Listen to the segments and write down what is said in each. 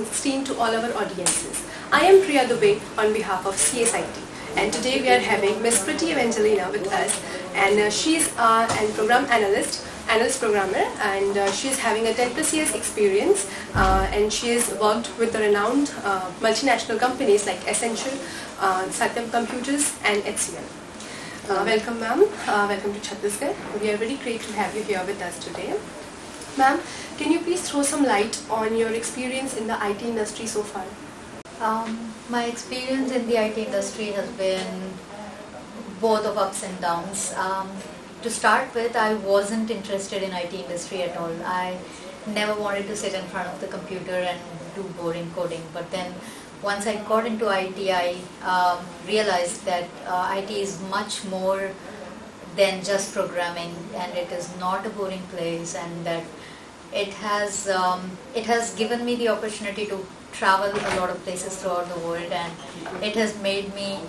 2016 to all our audiences. I am Priya Durg on behalf of CSIT, and today we are having Ms Pretty Evangellina with us, and she's a program analyst programmer, and she's having a 10+ years experience, and she has worked with the renowned multinational companies like Essential, Satyam Computers and HCL. Welcome ma'am, welcome to Chhattisgarh. We are very great to have you here with us today. Ma'am, can you please throw some light on your experience in the IT industry so far? My experience in the IT industry has been both of ups and downs. To start with, I wasn't interested in IT industry at all. I never wanted to sit in front of the computer and do boring coding. But then once I got into IT, I realized that IT is much more than just programming, and it is not a boring place, and that it has given me the opportunity to travel a lot of places throughout the world, and it has made me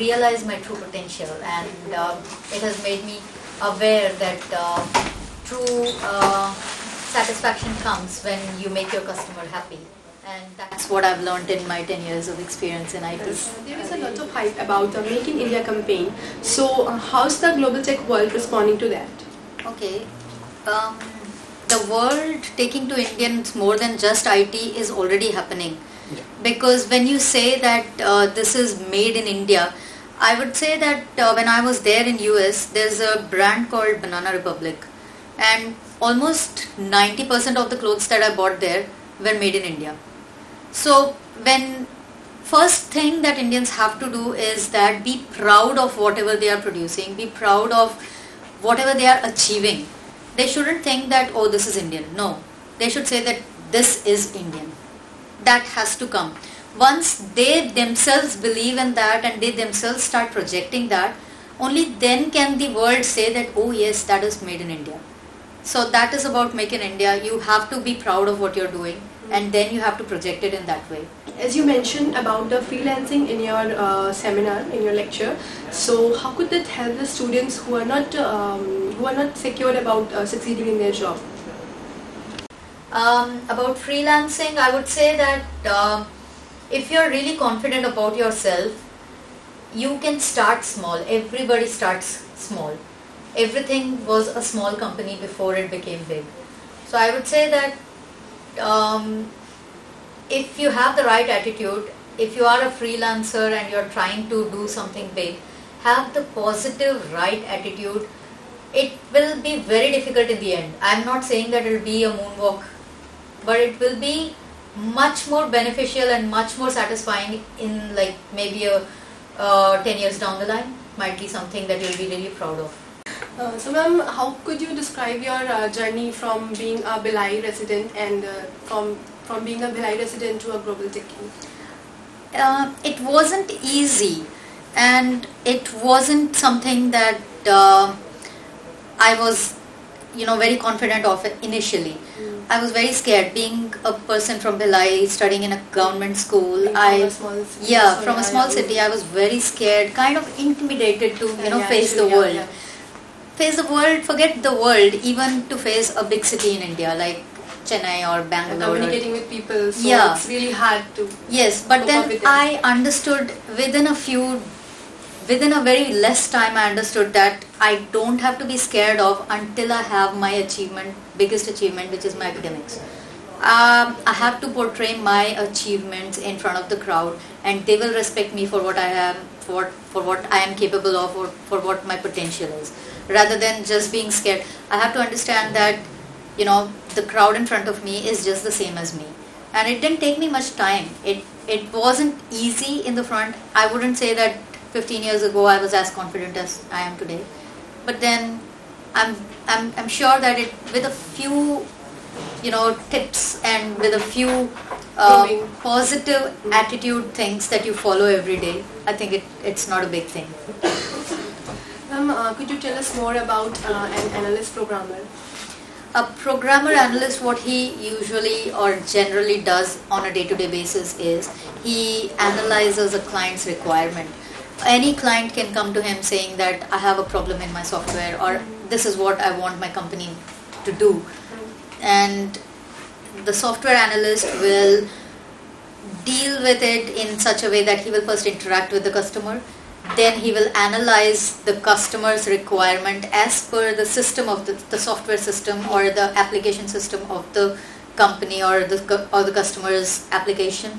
realize my true potential, and it has made me aware that true satisfaction comes when you make your customer happy. And that's what I've learned in my 10 years of experience in IT. There is a lot of hype about the Make in India campaign. So how's the global tech world responding to that? Okay. The world taking to Indians more than just IT is already happening. Yeah. Because when you say that this is made in India, I would say that when I was there in US, there's a brand called Banana Republic, and almost 90% of the clothes that I bought there were made in India. So when first thing that Indians have to do is that be proud of whatever they are producing, be proud of whatever they are achieving. They shouldn't think that, oh, this is Indian. No, they should say that this is Indian. That has to come. Once they themselves believe in that and they themselves start projecting that, only then can the world say that, oh yes, that is made in India. So that is about Make in India. You have to be proud of what you're doing, and then you have to project it in that way. As you mentioned about the freelancing in your seminar, in your lecture, so how could that help the students who are not secure about succeeding in their job? About freelancing, I would say that if you're really confident about yourself, you can start small. Everybody starts small. Everything was a small company before it became big. So I would say that if you have the right attitude, if you are a freelancer and you're trying to do something big, have the positive right attitude. It will be very difficult in the end. I'm not saying that it will be a moonwalk, but it will be much more beneficial and much more satisfying in like maybe 10 years down the line. Might be something that you'll be really proud of. So ma'am, how could you describe your journey from being a Bhilai resident and from being a Bhilai resident to a global techie? It wasn't easy, and it wasn't something that I was very confident of it initially. I was very scared being a person from Bhilai studying in a government school. From a small city. I was very scared, kind of intimidated to face the world. Yeah. Face the world, forget the world, even to face a big city in India like Chennai or Bangalore. Communicating with people, so it's really hard to. Yes, but then I understood within a very less time, I understood that I don't have to be scared of until I have my biggest achievement, which is my academics. I have to portray my achievements in front of the crowd, and they will respect me for what I am, for what I am capable of, or for what my potential is. Rather than just being scared, I have to understand that the crowd in front of me is just the same as me, and it didn't take me much time. It wasn't easy in the front. I wouldn't say that 15 years ago I was as confident as I am today, but then I'm sure that with a few tips and with a few positive attitude things that you follow every day, I think it's not a big thing. Could you tell us more about an analyst programmer? A programmer analyst, what he usually or generally does on a day-to-day basis is he analyzes a client's requirement. Any client can come to him saying that I have a problem in my software, or this is what I want my company to do. And the software analyst will deal with it in such a way that he will first interact with the customer, then he will analyze the customer's requirement as per the system of the software system or the application system of the company or the customer's application.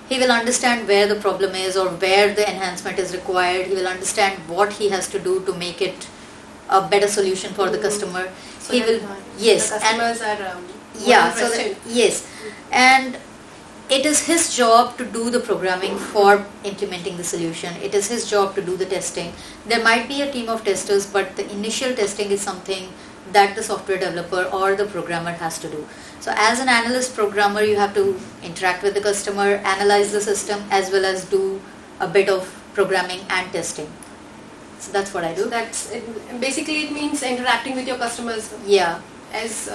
He will understand where the problem is or where the enhancement is required. He will understand what he has to do to make it a better solution for the customer. So he will, yes, the customers are yeah, so that, yes, and it is his job to do the programming for implementing the solution. It is his job to do the testing. There might be a team of testers, but the initial testing is something that the software developer or the programmer has to do. So as an analyst programmer, you have to interact with the customer, analyze the system, as well as do a bit of programming and testing. So that's what I do. So that's it, basically it means interacting with your customers. Yeah. As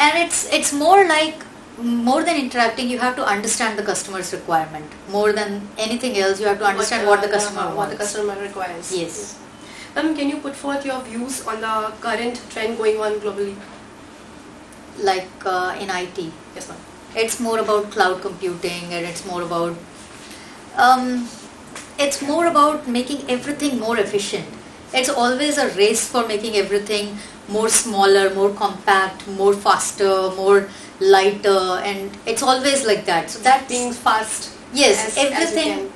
and it's more like, more than interacting, you have to understand the customer's requirement. More than anything else, you have to understand what the customer wants. What the customer requires. Yes. Can you put forth your views on the current trend going on globally? Like in IT. Yes, ma'am. It's more about cloud computing, and it's more about making everything more efficient. It's always a race for making everything more smaller, more compact, more faster, more lighter, and it's always like that. So that being fast. Yes, everything.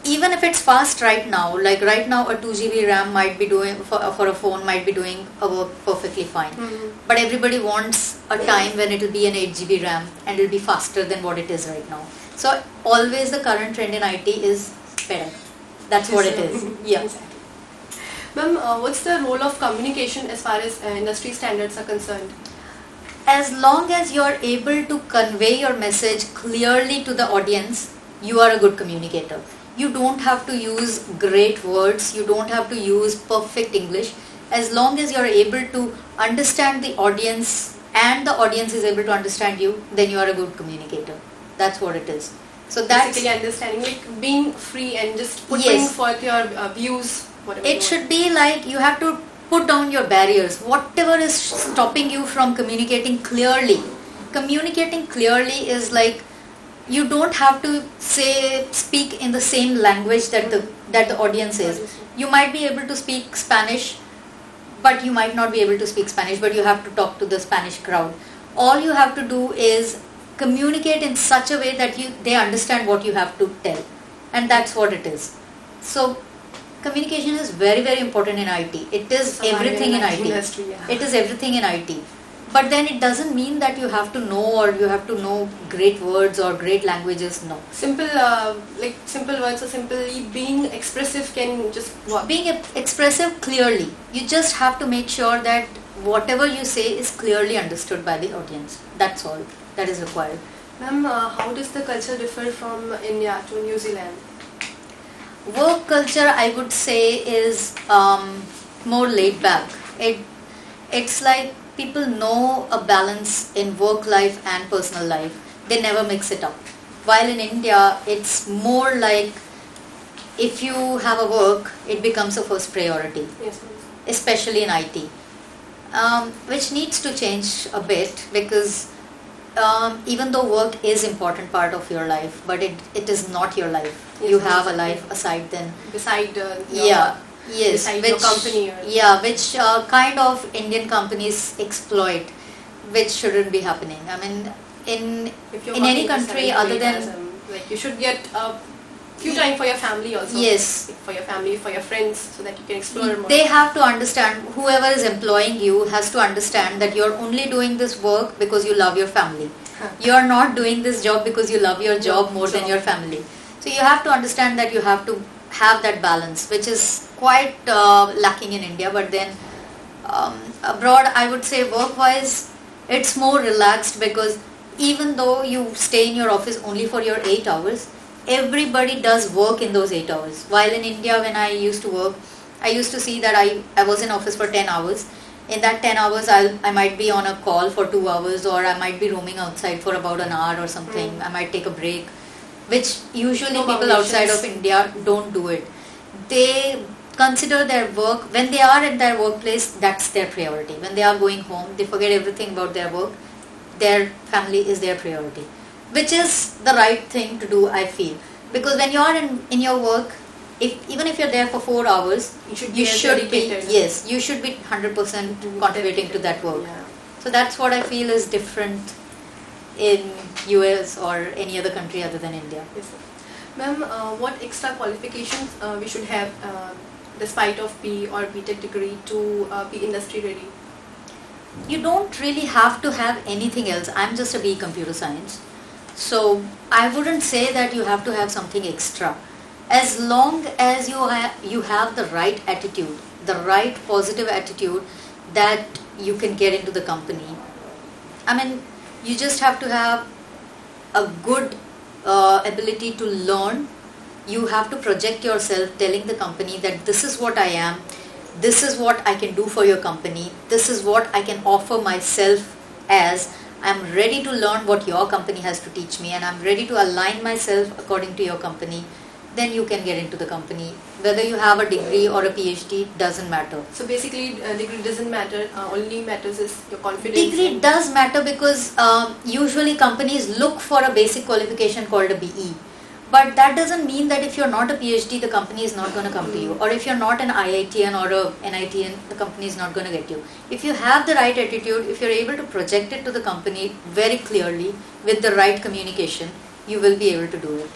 Even if it's fast right now, like right now a 2 GB RAM might be doing, for a phone might be doing a work perfectly fine. Mm-hmm. But everybody wants a time when it will be an 8 GB RAM and it will be faster than what it is right now. So always the current trend in IT is better. That's what it is. Yeah. Exactly. Ma'am, what's the role of communication as far as industry standards are concerned? As long as you are able to convey your message clearly to the audience, you are a good communicator. You don't have to use great words, you don't have to use perfect English. As long as you are able to understand the audience and the audience is able to understand you, then you are a good communicator. That's what it is. So that's basically understanding, like being free and just putting forth your views. It should be like you have to put down your barriers. Whatever is stopping you from communicating clearly. Communicating clearly is like, you don't have to speak in the same language that the audience is. You might be able to speak Spanish, but you might not be able to speak Spanish, but you have to talk to the Spanish crowd. All you have to do is communicate in such a way that they understand what you have to tell, and that's what it is. So communication is very, very important in IT. It is everything in IT. Industry, yeah. It is everything in IT. But then it doesn't mean that you have to know, or you have to know great words or great languages. No. Simple words or simply being expressive can just work. Being expressive clearly. You just have to make sure that whatever you say is clearly understood by the audience. That's all that is required. Ma'am, how does the culture differ from India to New Zealand? Work culture, I would say, is more laid back. It's like people know a balance in work life and personal life. They never mix it up. While in India, it's more like if you have a work, it becomes a first priority. Yes, please. Especially in IT, which needs to change a bit, because even though work is important part of your life, but it is not your life. Yes, you have a life aside then. Beside beside your company. Which kind of Indian companies exploit, which shouldn't be happening. I mean, in any country other than... like you should get a few time for your family also. Yes. For your family, for your friends, so that you can explore more. They have to understand, whoever is employing you has to understand that you're only doing this work because you love your family. You're not doing this job because you love your job more than your family. So you have to understand that you have to have that balance, which is quite lacking in India. But then abroad, I would say work-wise, it's more relaxed, because even though you stay in your office only for your 8 hours, everybody does work in those 8 hours. While in India, when I used to work, I used to see that I was in office for 10 hours. In that 10 hours, I might be on a call for 2 hours, or I might be roaming outside for about an hour or something. I might take a break, which usually people outside of India don't do it. They consider their work, when they are in their workplace, that's their priority. When they are going home, they forget everything about their work their family is their priority, which is the right thing to do, I feel. Because when you're in your work, even if you're there for 4 hours, you should be 100% contributing to that work. Yeah. So that's what I feel is different in US or any other country other than India. Yes, sir. Ma'am, what extra qualifications we should have despite of B or BTech degree to be industry ready? You don't really have to have anything else. I'm just a BE computer science. So I wouldn't say that you have to have something extra. As long as you have the right attitude, the right positive attitude, that you can get into the company. I mean, you just have to have a good ability to learn. You have to project yourself telling the company that this is what I am, this is what I can do for your company, this is what I can offer myself as. I'm ready to learn what your company has to teach me, and I'm ready to align myself according to your company. Then you can get into the company. Whether you have a degree or a PhD doesn't matter. So basically degree doesn't matter, only matters is your confidence. Degree does matter because usually companies look for a basic qualification called a BE. But that doesn't mean that if you're not a PhD, the company is not going to come to you. Or if you're not an IITian or a NITian, the company is not going to get you. If you have the right attitude, if you're able to project it to the company very clearly with the right communication, you will be able to do it.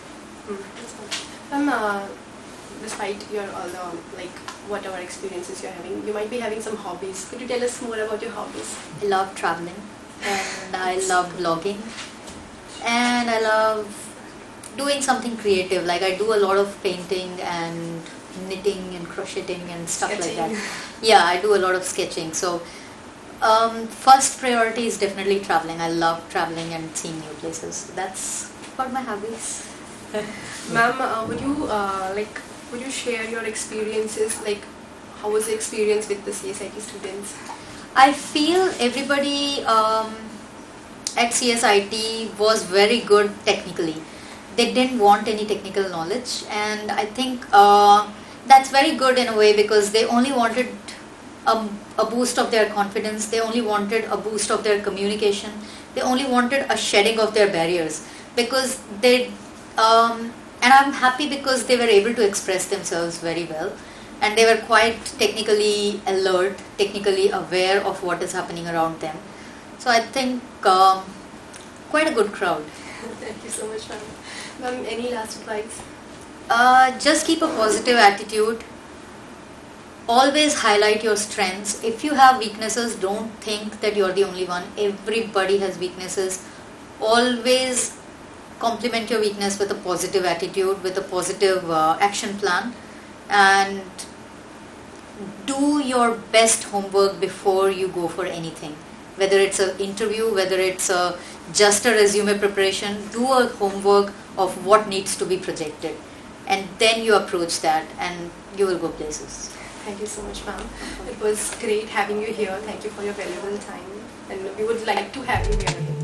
Despite your all the whatever experiences you're having, you might be having some hobbies. Could you tell us more about your hobbies? I love traveling, and I love blogging, and I love doing something creative. Like I do a lot of painting and knitting and crocheting and stuff like that. Yeah, I do a lot of sketching. So first priority is definitely traveling. I love traveling and seeing new places. That's what my hobbies. Ma'am, would you share your experiences? Like, how was the experience with the CSIT students? I feel everybody at CSIT was very good technically. They didn't want any technical knowledge, and I think that's very good in a way, because they only wanted a boost of their confidence, they only wanted a boost of their communication, they only wanted a shedding of their barriers, because they and I'm happy because they were able to express themselves very well, and they were quite technically alert, technically aware of what is happening around them. So I think quite a good crowd. Thank you so much, ma'am. Ma'am, any last advice? Just keep a positive attitude. Always highlight your strengths. If you have weaknesses, don't think that you're the only one. Everybody has weaknesses. Always complement your weakness with a positive attitude, with a positive action plan, and do your best homework before you go for anything. Whether it's an interview, whether it's just a resume preparation, do a homework of what needs to be projected, and then you approach that and you will go places. Thank you so much, ma'am. It was great having you here. Thank you for your valuable time, and we would like to have you here again.